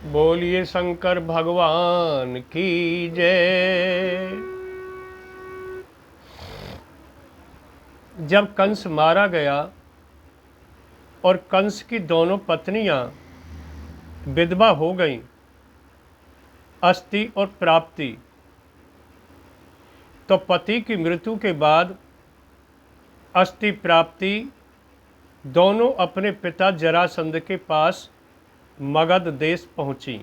बोलिए शंकर भगवान की जय। जब कंस मारा गया और कंस की दोनों पत्नियां विधवा हो गईं, अस्थि और प्राप्ति, तो पति की मृत्यु के बाद अस्थि प्राप्ति दोनों अपने पिता जरासंध के पास मगध देश पहुंची।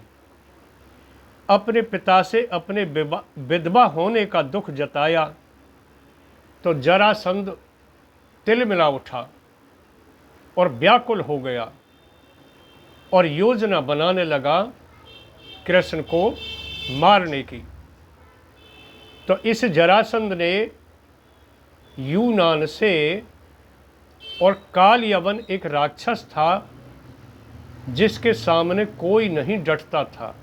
अपने पिता से अपने विधवा होने का दुख जताया तो जरासंध तिलमिला उठा और व्याकुल हो गया और योजना बनाने लगा कृष्ण को मारने की। तो इस जरासंध ने यूनान से, और कालयवन एक राक्षस था जिसके सामने कोई नहीं डटता था,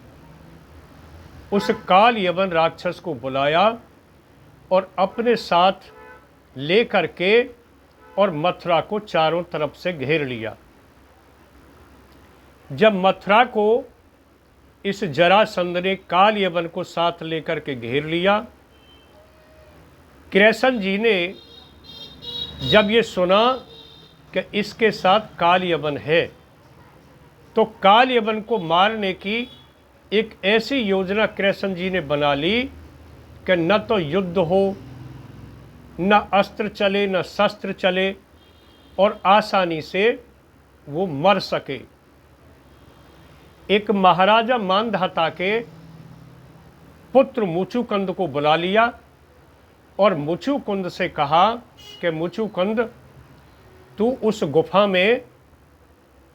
उस कालयवन राक्षस को बुलाया और अपने साथ लेकर के और मथुरा को चारों तरफ से घेर लिया। जब मथुरा को इस जरासंध ने कालयवन को साथ लेकर के घेर लिया, कृष्ण जी ने जब ये सुना कि इसके साथ कालयवन है, तो कालयवन को मारने की एक ऐसी योजना कृष्ण जी ने बना ली कि न तो युद्ध हो, न अस्त्र चले, न शस्त्र चले, और आसानी से वो मर सके। एक महाराजा मांधाता के पुत्र मुचुकुंद को बुला लिया और मुचुकुंद से कहा कि मुचुकुंद, तू उस गुफा में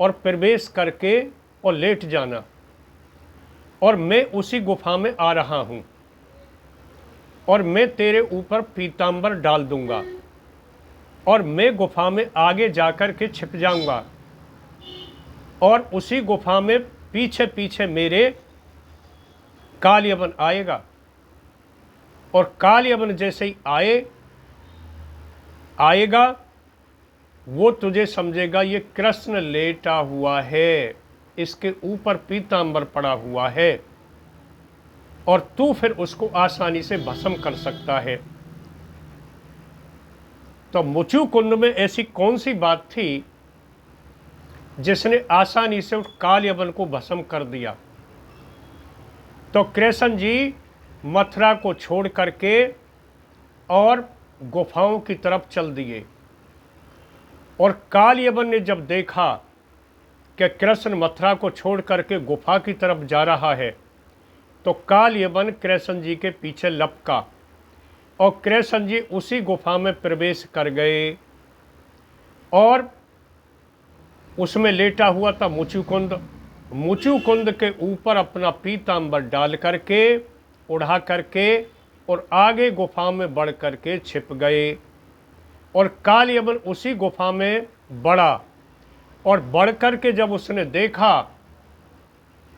और प्रवेश करके और लेट जाना, और मैं उसी गुफा में आ रहा हूं और मैं तेरे ऊपर पीतांबर डाल दूंगा और मैं गुफा में आगे जाकर के छिप जाऊंगा, और उसी गुफा में पीछे पीछे मेरे कालयवन आएगा, और कालयवन जैसे ही आएगा वो तुझे समझेगा ये कृष्ण लेटा हुआ है, इसके ऊपर पीतांबर पड़ा हुआ है, और तू फिर उसको आसानी से भस्म कर सकता है। तो मुचुकुंद में ऐसी कौन सी बात थी जिसने आसानी से उस कालयवन को भस्म कर दिया? तो कृष्ण जी मथुरा को छोड़ करके और गुफाओं की तरफ चल दिए, और कालयवन ने जब देखा कि कृष्ण मथुरा को छोड़ करके गुफा की तरफ जा रहा है, तो कालयवन कृष्ण जी के पीछे लपका और कृष्ण जी उसी गुफा में प्रवेश कर गए, और उसमें लेटा हुआ था मुचुकुंद। मुचुकुंद के ऊपर अपना पीतांबर डाल करके, उड़ा करके, और आगे गुफा में बढ़ करके छिप गए। और कालयवन उसी गुफा में बढ़ा, और बढ़ करके जब उसने देखा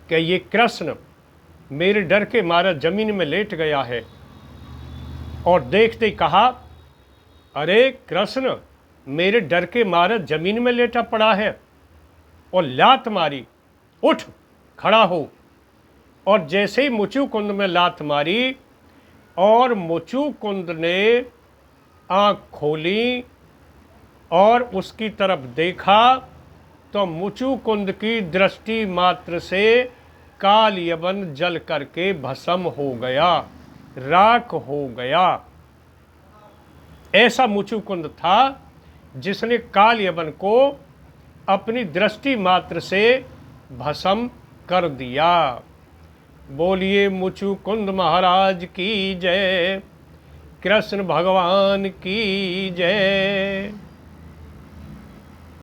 कि ये कृष्ण मेरे डर के मारे जमीन में लेट गया है, और देखते ही कहा, अरे कृष्ण मेरे डर के मारे जमीन में लेटा पड़ा है, और लात मारी, उठ खड़ा हो। और जैसे ही मुचुकुंद में लात मारी और मुचुकुंद ने आँख खोली और उसकी तरफ देखा, तो मुचुकुंद की दृष्टि मात्र से कालयवन जल करके भस्म हो गया, राख हो गया। ऐसा मुचुकुंद था जिसने कालयवन को अपनी दृष्टि मात्र से भस्म कर दिया। बोलिए मुचुकुंद महाराज की जय, कृष्ण भगवान की जय।